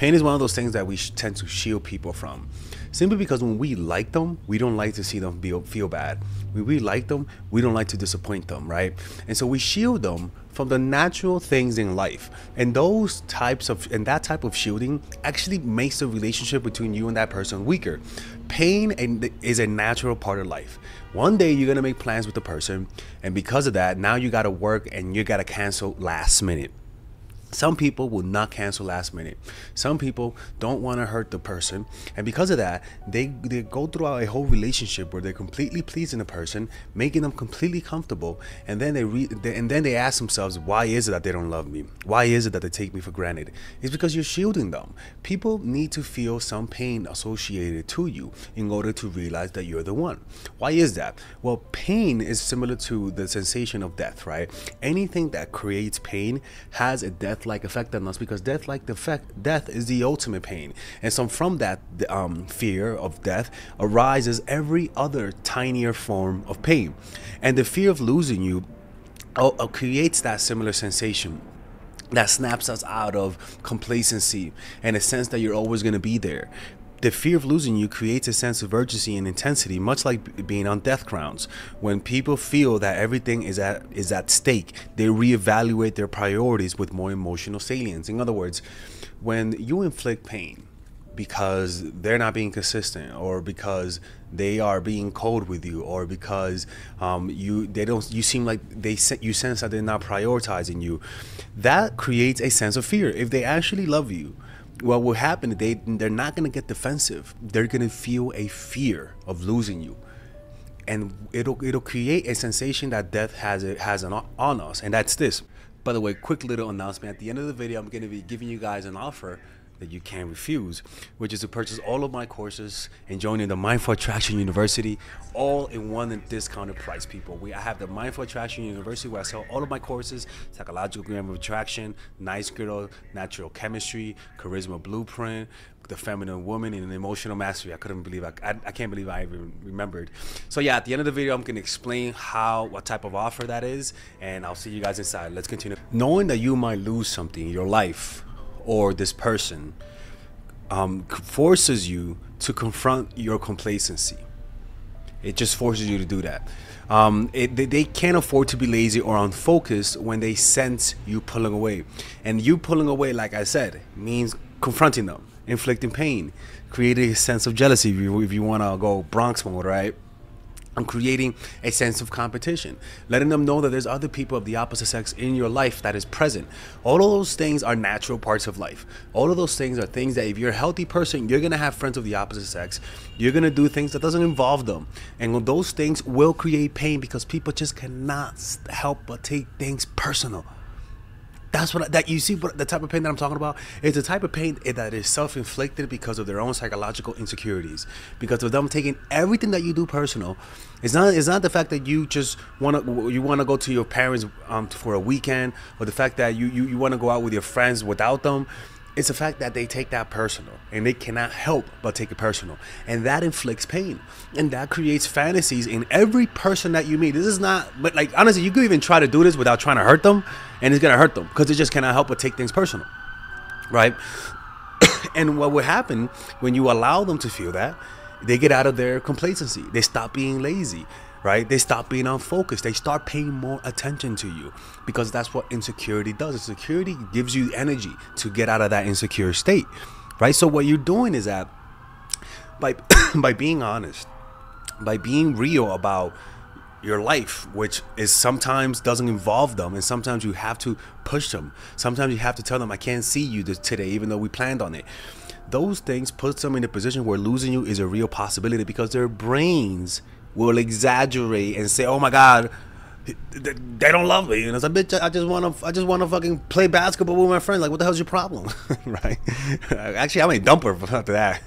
Pain is one of those things that we tend to shield people from, simply because when we like them, we don't like to see them feel bad. When we like them, we don't like to disappoint them, right? And so we shield them from the natural things in life. And that type of shielding actually makes the relationship between you and that person weaker. Pain is a natural part of life. One day you're gonna make plans with the person, and because of that, now you gotta work and you gotta cancel last minute. Some people will not cancel last minute. Some people don't want to hurt the person, and because of that, they go throughout a whole relationship where they're completely pleasing the person, making them completely comfortable, and then they ask themselves, why is it that they don't love me? Why is it that they take me for granted? It's because you're shielding them. People need to feel some pain associated to you in order to realize that you're the one. Why is that? Well, pain is similar to the sensation of death, right? Anything that creates pain has a death-like effect on us, because death is the ultimate pain. And so from that fear of death arises every other tinier form of pain. And the fear of losing you creates that similar sensation that snaps us out of complacency and a sense that you're always going to be there. The fear of losing you creates a sense of urgency and intensity, much like being on death grounds. When people feel that everything is at stake, they reevaluate their priorities with more emotional salience. In other words, when you inflict pain because they're not being consistent, or because they are being cold with you, or because you seem like you sense that they're not prioritizing you, that creates a sense of fear. If they actually love you, what will happen is they're not going to get defensive. They're going to feel a fear of losing you, and it'll create a sensation that death has on us, and that's this. By the way, quick little announcement: at the end of the video, I'm going to be giving you guys an offer that you can't refuse, which is to purchase all of my courses and join in the Mindful Attraction University, all in one discounted price, people. I have the Mindful Attraction University, where I sell all of my courses: Psychological Grammar of Attraction, Nice Girl, Natural Chemistry, Charisma Blueprint, The Feminine Woman, and Emotional Mastery. I can't believe I even remembered. So yeah, at the end of the video, I'm going to explain what type of offer that is, and I'll see you guys inside. Let's continue. Knowing that you might lose something in your life or this person forces you to confront your complacency. It just forces you to do that. They can't afford to be lazy or unfocused when they sense you pulling away. And you pulling away, like I said, means confronting them, inflicting pain, creating a sense of jealousy if you want to go Bronx mode, right? And creating a sense of competition, letting them know that there's other people of the opposite sex in your life that is present. All of those things are natural parts of life. All of those things are things that if you're a healthy person, you're going to have friends of the opposite sex. You're going to do things that doesn't involve them. And those things will create pain, because people just cannot help but take things personal. That's you see the type of pain that I'm talking about. It's the type of pain that is self-inflicted because of their own psychological insecurities, because of them taking everything that you do personal. It's not the fact that you just want to go to your parents for a weekend, or the fact that you want to go out with your friends without them. It's the fact that they take that personal, and they cannot help but take it personal, and that inflicts pain, and that creates fantasies in every person that you meet. This is not, but like honestly, you could even try to do this without trying to hurt them, and it's gonna hurt them, because they just cannot help but take things personal, right? And what will happen when you allow them to feel that? They get out of their complacency. They stop being lazy, right? They stop being unfocused. They start paying more attention to you, because that's what insecurity does. Insecurity gives you energy to get out of that insecure state, right? So what you're doing is that by being honest, by being real about your life, which is sometimes doesn't involve them, and sometimes you have to push them. Sometimes you have to tell them, I can't see you today, even though we planned on it. Those things put them in a position where losing you is a real possibility, because their brains will exaggerate and say, oh my God, they don't love me. And it's like, bitch, I just want to fucking play basketball with my friends. Like, what the hell's your problem? Right? Actually, I'm a dumper after that.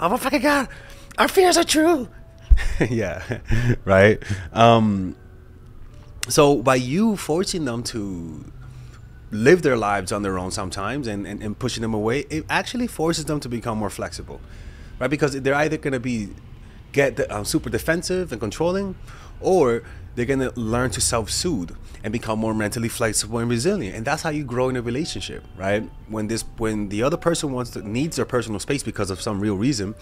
Oh my fucking God, our fears are true. Yeah, right. So by you forcing them to live their lives on their own sometimes, and pushing them away, it actually forces them to become more flexible, right? Because they're either going to get super defensive and controlling, or they're gonna learn to self-soothe and become more mentally flexible and resilient. And that's how you grow in a relationship, right? When the other person needs their personal space because of some real reason,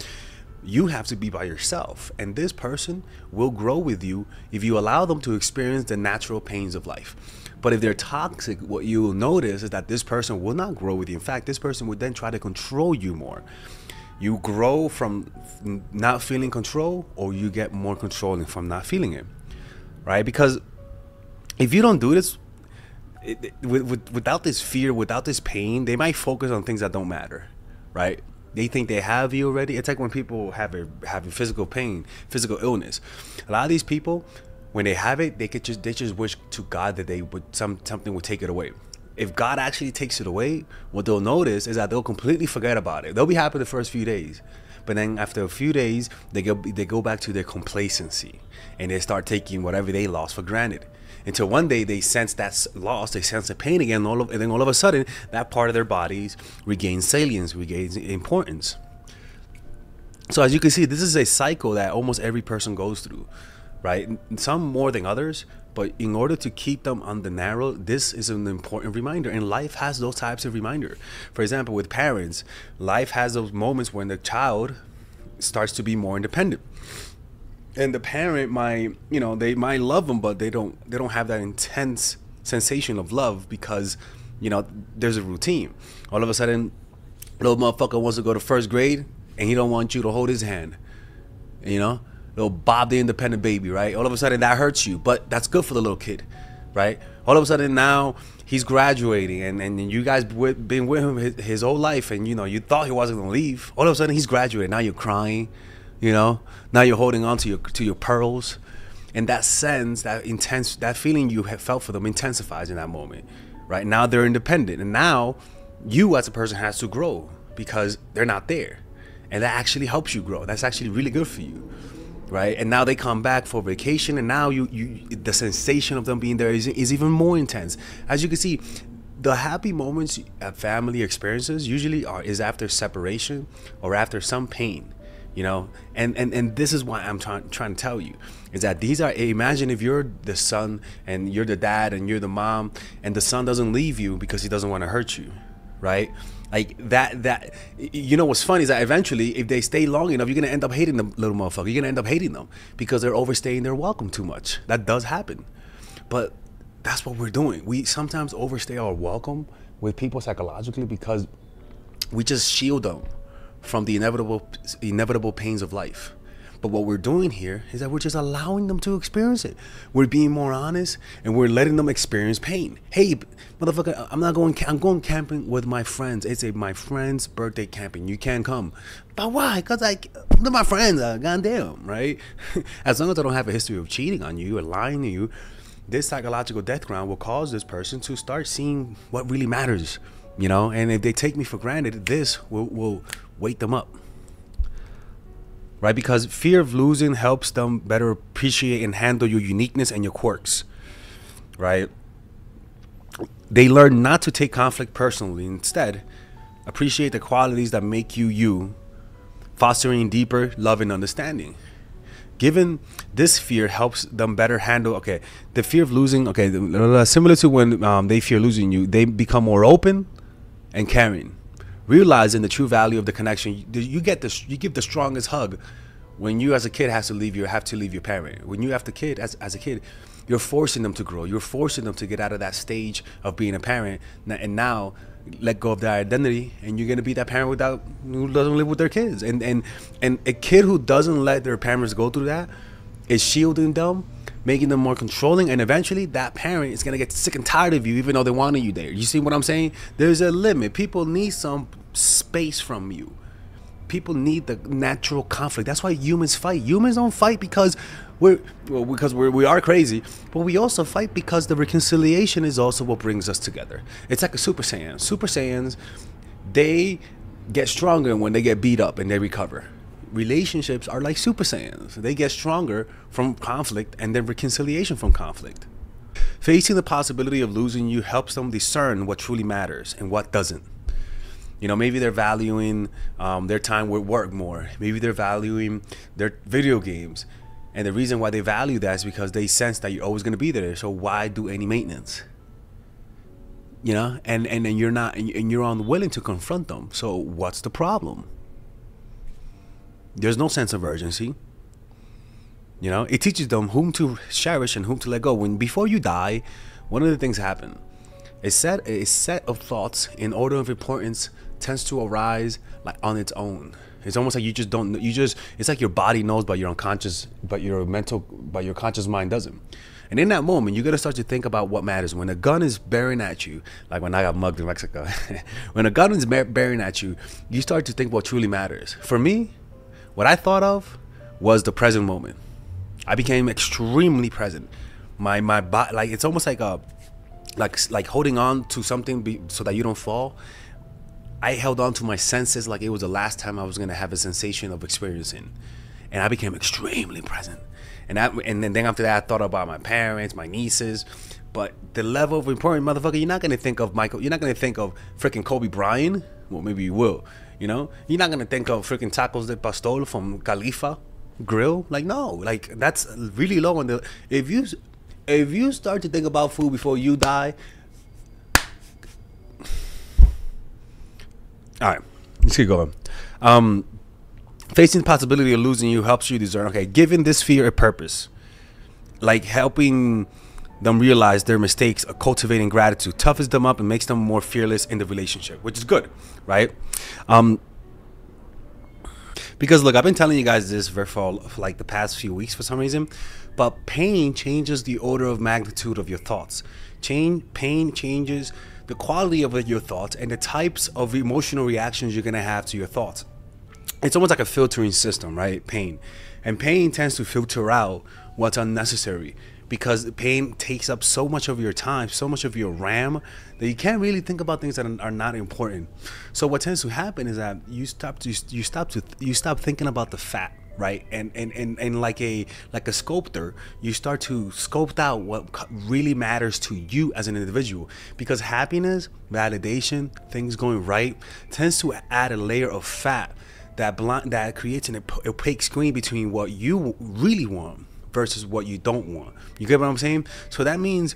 you have to be by yourself, and this person will grow with you if you allow them to experience the natural pains of life. But if they're toxic, what you will notice is that this person will not grow with you. In fact, this person would then try to control you more. You grow from not feeling control, or you get more controlling from not feeling it, right? Because if you don't do this, without this fear, without this pain, they might focus on things that don't matter, right? They think they have you already. It's like when people have a physical pain, physical illness. A lot of these people, when they have it, they just wish to God that something would take it away. If God actually takes it away, what they'll notice is that they'll completely forget about it. They'll be happy the first few days, but then after a few days, they go back to their complacency, and they start taking whatever they lost for granted. Until one day they sense that's lost, they sense the pain again, and then all of a sudden, that part of their bodies regains salience, regains importance. So as you can see, this is a cycle that almost every person goes through, right? Some more than others, but in order to keep them on the narrow, this is an important reminder. And life has those types of reminder. For example, with parents, life has those moments when the child starts to be more independent. And the parent they might love them, but they don't have that intense sensation of love because, there's a routine. All of a sudden, little motherfucker wants to go to first grade and he don't want you to hold his hand, little Bob the independent baby, right? All of a sudden that hurts you, but that's good for the little kid, right? All of a sudden now he's graduating and you guys been with him his whole life, and you thought he wasn't gonna leave. All of a sudden he's graduating. Now you're crying. Now you're holding on to your pearls, and that sense, that feeling you have felt for them intensifies in that moment, right? Now they're independent, and now you as a person has to grow because they're not there, and that actually helps you grow. That's actually really good for you, right? And now they come back for vacation, and now the sensation of them being there is even more intense. As you can see, the happy moments at family experiences usually is after separation or after some pain. And this is why I'm trying to tell you is that imagine if you're the son and you're the dad and you're the mom, and the son doesn't leave you because he doesn't want to hurt you, right? Like that what's funny is that eventually, if they stay long enough, you're gonna end up hating the little motherfucker. You're gonna end up hating them because they're overstaying their welcome too much. That does happen, but that's what we're doing. We sometimes overstay our welcome with people psychologically because we just shield them from the inevitable pains of life. But what we're doing here is that we're just allowing them to experience it. We're being more honest, and we're letting them experience pain. Hey, motherfucker, I'm going camping with my friends. It's my friend's birthday camping. You can't come. But why? Because they're my friends. Goddamn, right? As long as I don't have a history of cheating on you and lying to you, this psychological death ground will cause this person to start seeing what really matters. And if they take me for granted, this will wake them up, right? Because fear of losing helps them better appreciate and handle your uniqueness and your quirks, right? They learn not to take conflict personally. Instead, appreciate the qualities that make you, fostering deeper love and understanding. Given this fear helps them better handle, the fear of losing, similar to when they fear losing you, they become more open and caring, realizing the true value of the connection. You give the strongest hug when you as a kid have to leave your parent. When you have the kid as a kid, you're forcing them to grow. You're forcing them to get out of that stage of being a parent and now let go of their identity, and you're gonna be that parent who doesn't live with their kids. And a kid who doesn't let their parents go through that is shielding them, making them more controlling, and eventually that parent is gonna get sick and tired of you even though they wanted you there. You see what I'm saying? There's a limit. People need some space from you. People need the natural conflict. That's why humans fight. Humans don't fight because we are crazy, but we also fight because the reconciliation is also what brings us together. It's like a Super Saiyan. Super Saiyans, they get stronger when they get beat up and they recover. Relationships are like Super Saiyans. They get stronger from conflict and then reconciliation from conflict. Facing the possibility of losing you helps them discern what truly matters and what doesn't. Maybe they're valuing their time with work more. Maybe they're valuing their video games. And the reason why they value that is because they sense that you're always going to be there. So why do any maintenance? You know, and you're not, and you're unwilling to confront them. So what's the problem? There's no sense of urgency. You know, it teaches them whom to cherish and whom to let go. When before you die, one of the things happen. A set of thoughts in order of importance tends to arise like on its own. It's almost like you just don't. It's like your body knows, but your unconscious, but your conscious mind doesn't. And in that moment, you got to start to think about what matters. When a gun is bearing at you, like when I got mugged in Mexico, when a gun is bearing at you, you start to think what truly matters. For me, what I thought of was the present moment. I became extremely present. My body, like it's almost like like holding on to something so that you don't fall. I held on to my senses like it was the last time I was gonna have a sensation of experiencing, and I became extremely present. And then after that, I thought about my parents, my nieces. But the level of important, motherfucker, you're not gonna think of Michael. You're not gonna think of freaking Kobe Bryant. Well, maybe you will. You know, you're not gonna think of freaking tacos de pastor from Khalifa Grill. Like no, like that's really low on the. If you start to think about food before you die. All right, let's keep going. Facing the possibility of losing you helps you discern, okay, giving this fear a purpose, like helping them realize their mistakes, or cultivating gratitude, toughens them up and makes them more fearless in the relationship, which is good, right? Because look, I've been telling you guys this for like the past few weeks for some reason, but pain changes the order of magnitude of your thoughts. Pain changes the quality of your thoughts and the types of emotional reactions you're gonna have to your thoughts. It's almost like a filtering system, right? Pain. And pain tends to filter out what's unnecessary because pain takes up so much of your time, so much of your RAM that you can't really think about things that are not important. So what tends to happen is that you stop thinking about the fat, right? And like a sculptor, you start to sculpt out what really matters to you as an individual, because happiness, validation, things going right tends to add a layer of fat that creates an opaque screen between what you really want versus what you don't want. You get what I'm saying? So that means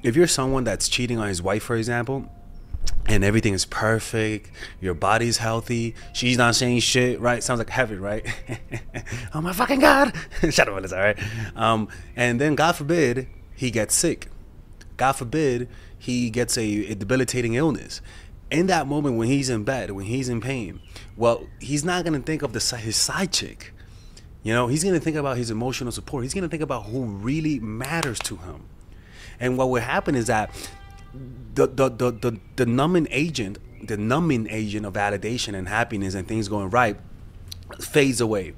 if you're someone that's cheating on his wife, for example, and everything is perfect, your body's healthy, she's not saying shit, right? Sounds like heaven, right? Oh my fucking God. Shut up, Melissa, all right? And then God forbid he gets sick. God forbid he gets a debilitating illness. In that moment when he's in bed, when he's in pain, well, he's not going to think of his side chick. You know, he's going to think about his emotional support. He's going to think about who really matters to him. And what will happen is that the numbing agent of validation and happiness and things going right fades away.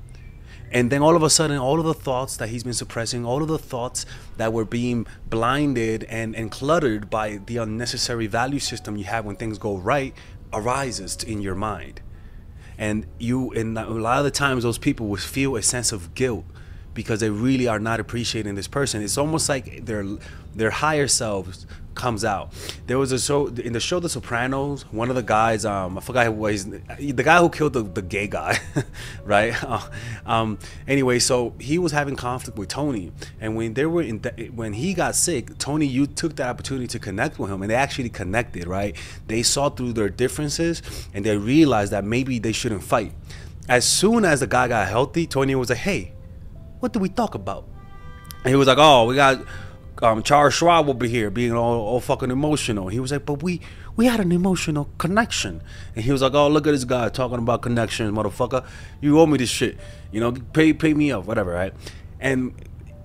And then all of a sudden, all of the thoughts that he's been suppressing, all of the thoughts that were being blinded and cluttered by the unnecessary value system you have when things go right, arises in your mind. And a lot of the times, those people will feel a sense of guilt because they really are not appreciating this person. It's almost like their higher selves comes out. There was a show in the show The Sopranos. One of the guys, I forgot who was the guy who killed the gay guy, right? Anyway, so he was having conflict with Tony, and when he got sick, Tony took that opportunity to connect with him, and they actually connected, right? They saw through their differences, and they realized that maybe they shouldn't fight. As soon as the guy got healthy, Tony was like, "Hey, what do we talk about?" And he was like, "Oh, we got Charles Schwab will be here being all fucking emotional." He was like, "But we had an emotional connection." And he was like, "Oh, look at this guy talking about connections, motherfucker. You owe me this shit. You know, pay me up, whatever, right?" And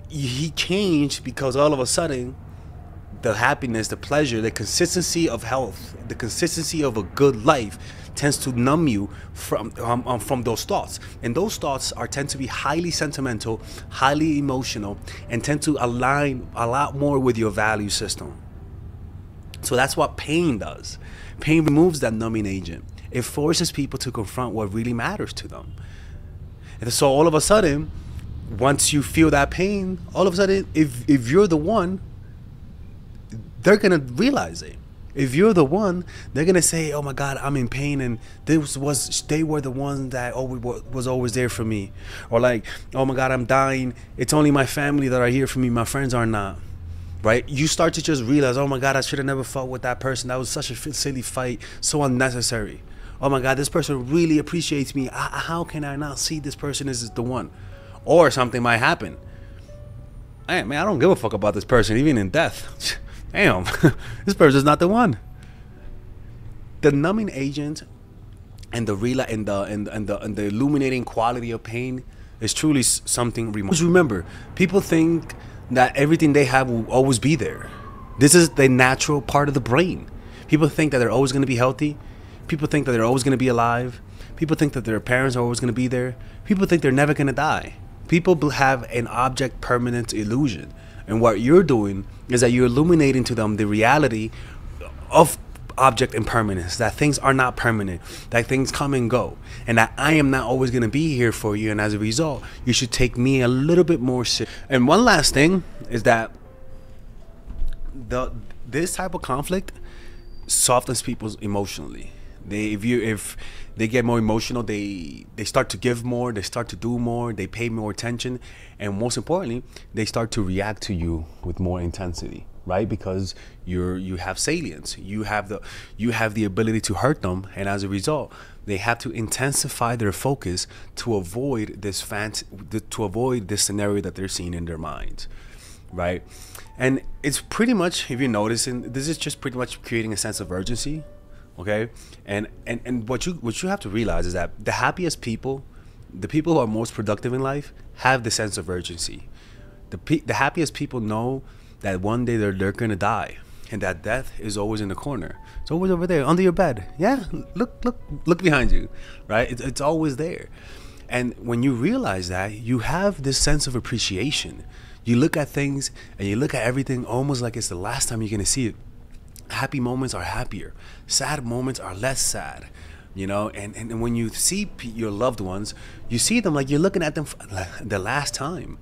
he changed because all of a sudden, the happiness, the pleasure, the consistency of health, the consistency of a good life tends to numb you from those thoughts. And those thoughts tend to be highly sentimental, highly emotional, and tend to align a lot more with your value system. So that's what pain does. Pain removes that numbing agent. It forces people to confront what really matters to them. And so all of a sudden, once you feel that pain, all of a sudden, if you're the one, they're gonna realize it. If you're the one, they're gonna say, "Oh my God, I'm in pain," and they were the ones that always was always there for me, or like, "Oh my God, I'm dying. It's only my family that are here for me. My friends are not." Right? You start to just realize, "Oh my God, I should have never fought with that person. That was such a silly fight, so unnecessary. Oh my God, this person really appreciates me. How can I not see this person as the one?" Or something might happen. Hey, man, I don't give a fuck about this person, even in death. Damn, this person's not the one. The numbing agent and the real and the illuminating quality of pain is truly something remarkable. Just remember, people think that everything they have will always be there. This is the natural part of the brain. People think that they're always going to be healthy. People think that they're always going to be alive. People think that their parents are always going to be there. People think they're never going to die. People have an object permanence illusion. And what you're doing is that you're illuminating to them the reality of object impermanence, that things are not permanent, that things come and go, and that I am not always going to be here for you. And as a result, you should take me a little bit more serious. And one last thing is that this type of conflict softens people emotionally. If they get more emotional, they start to give more, they start to do more, they pay more attention, and most importantly, they start to react to you with more intensity, right? Because you have salience, you have the ability to hurt them, and as a result, they have to intensify their focus to avoid this scenario that they're seeing in their minds, right? And it's pretty much, if you're noticing, this is just pretty much creating a sense of urgency. Okay, and what you have to realize is that the happiest people, the people who are most productive in life, have the sense of urgency. The happiest people know that one day they're gonna die, and that death is always in the corner. It's always over there under your bed. Yeah, look behind you, right? It's always there. And when you realize that, you have this sense of appreciation. You look at things and you look at everything almost like it's the last time you're gonna see it. Happy moments are happier. Sad moments are less sad. You know, and when you see your loved ones, you see them like you're looking at them for the last time.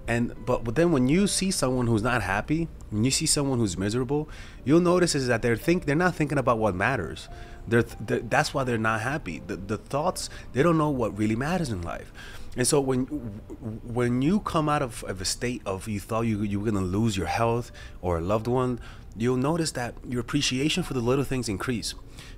But then when you see someone who's not happy, when you see someone who's miserable, you'll notice is that they're not thinking about what matters. That's why they're not happy. The thoughts, they don't know what really matters in life. And so when you come out of a state of you thought you were gonna lose your health or a loved one, you'll notice that your appreciation for the little things increase.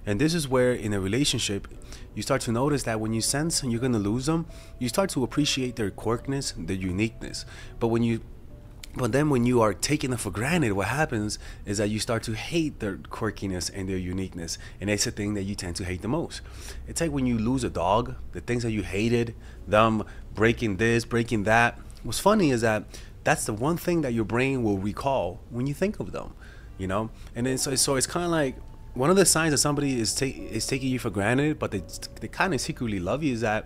And this is where in a relationship you start to notice that when you sense you're gonna lose them, you start to appreciate their quirkiness, their uniqueness. But then when you are taking them for granted, what happens is that you start to hate their quirkiness and their uniqueness. And it's the thing that you tend to hate the most. It's like when you lose a dog, the things that you hated, them breaking this, breaking that. What's funny is that that's the one thing that your brain will recall when you think of them, you know? And then so it's kind of like one of the signs that somebody is taking you for granted, but they kind of secretly love you, is that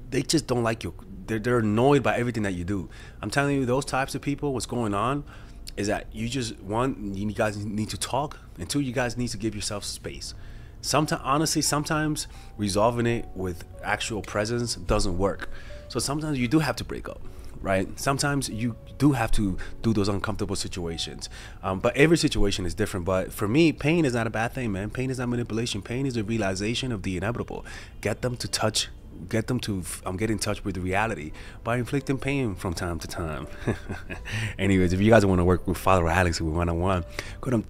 they just don't like you. They're annoyed by everything that you do. I'm telling you, those types of people, what's going on is that you guys need to talk, and two, you guys need to give yourself space. Sometimes resolving it with actual presence doesn't work. So sometimes you do have to break up, right? Sometimes you do have to do those uncomfortable situations. But every situation is different. But for me, pain is not a bad thing, man. Pain is not manipulation. Pain is a realization of the inevitable. Get them to get get in touch with the reality by inflicting pain from time to time. Anyways, if you guys want to work with Father Alex with one-on-one, go to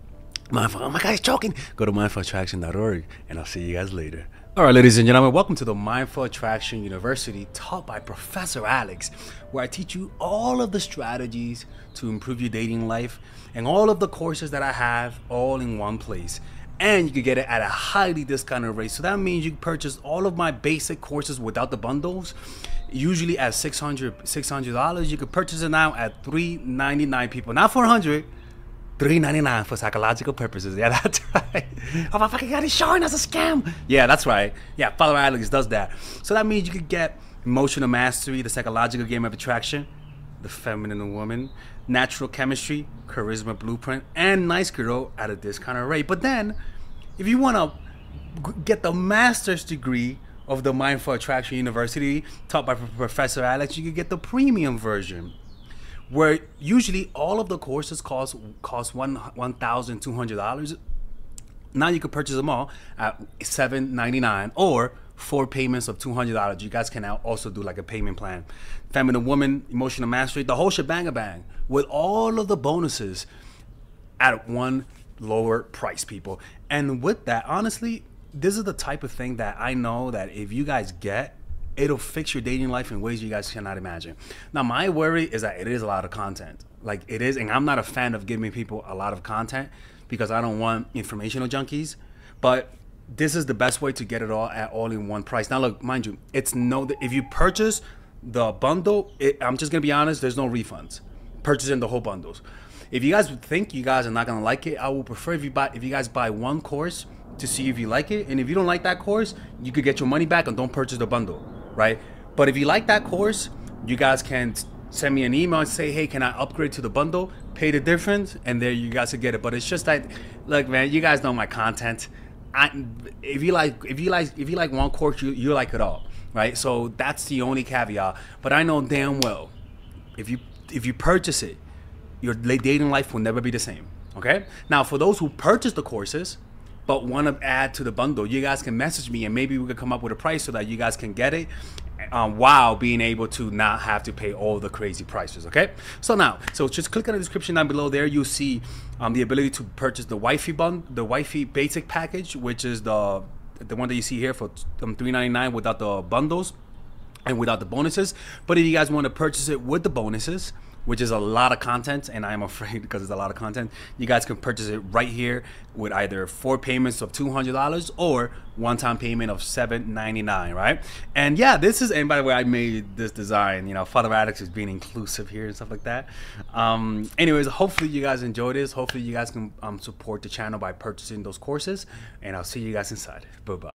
oh my God, he's choking. Go to mindfulattraction.org, and I'll see you guys later. All right, ladies and gentlemen, welcome to the Mindful Attraction University, taught by Professor Alex, where I teach you all of the strategies to improve your dating life and all of the courses that I have all in one place. And you can get it at a highly discounted rate. So that means you can purchase all of my basic courses without the bundles, usually at $600. You can purchase it now at $399, people, not $400. $399 for psychological purposes. Yeah, that's right. Oh my fucking God, he's showing us a scam. Yeah, that's right. Yeah, Father Alex does that. So that means you could get emotional mastery, the psychological game of attraction, the feminine woman, natural chemistry, charisma blueprint, and nice girl at a discounted rate. But then, if you want to get the master's degree of the Mindful Attraction University, taught by Professor Alex, you can get the premium version, where usually all of the courses cost $1,200. Now you can purchase them all at $799 or 4 payments of $200. You guys can now also do like a payment plan. Feminine Woman, Emotional Mastery, the whole shebang with all of the bonuses at one lower price, people. And with that, honestly, this is the type of thing that I know that if you guys get, it'll fix your dating life in ways you guys cannot imagine. Now, my worry is that it is a lot of content. Like it is, and I'm not a fan of giving people a lot of content because I don't want informational junkies. But this is the best way to get it all in one price. Now, look, mind you, if you purchase the bundle, I'm just gonna be honest, there's no refunds. Purchasing the whole bundles. If you guys think you guys are not gonna like it, I would prefer if you guys buy one course to see if you like it, and if you don't like that course, you could get your money back and don't purchase the bundle, right? But if you like that course, you guys can send me an email and say, hey, can I upgrade to the bundle? Pay the difference, and there you guys will get it. But it's just that, look, man, you guys know my content. If you like one course, you like it all, right? So that's the only caveat. But I know damn well, if you purchase it, your dating life will never be the same. Okay. Now, for those who purchase the courses but want to add to the bundle, you guys can message me and maybe we could come up with a price so that you guys can get it while being able to not have to pay all the crazy prices. Okay. So just click on the description down below. There you'll see the ability to purchase the wifey basic package, which is the one that you see here for $399 without the bundles and without the bonuses. But if you guys want to purchase it with the bonuses, which is a lot of content, and I'm afraid because it's a lot of content, you guys can purchase it right here with either 4 payments of $200 or one-time payment of $799, right? And yeah, and by the way, I made this design, Father Radix is being inclusive here and stuff like that. Anyways, hopefully you guys enjoyed this. Hopefully you guys can support the channel by purchasing those courses, and I'll see you guys inside. Bye-bye.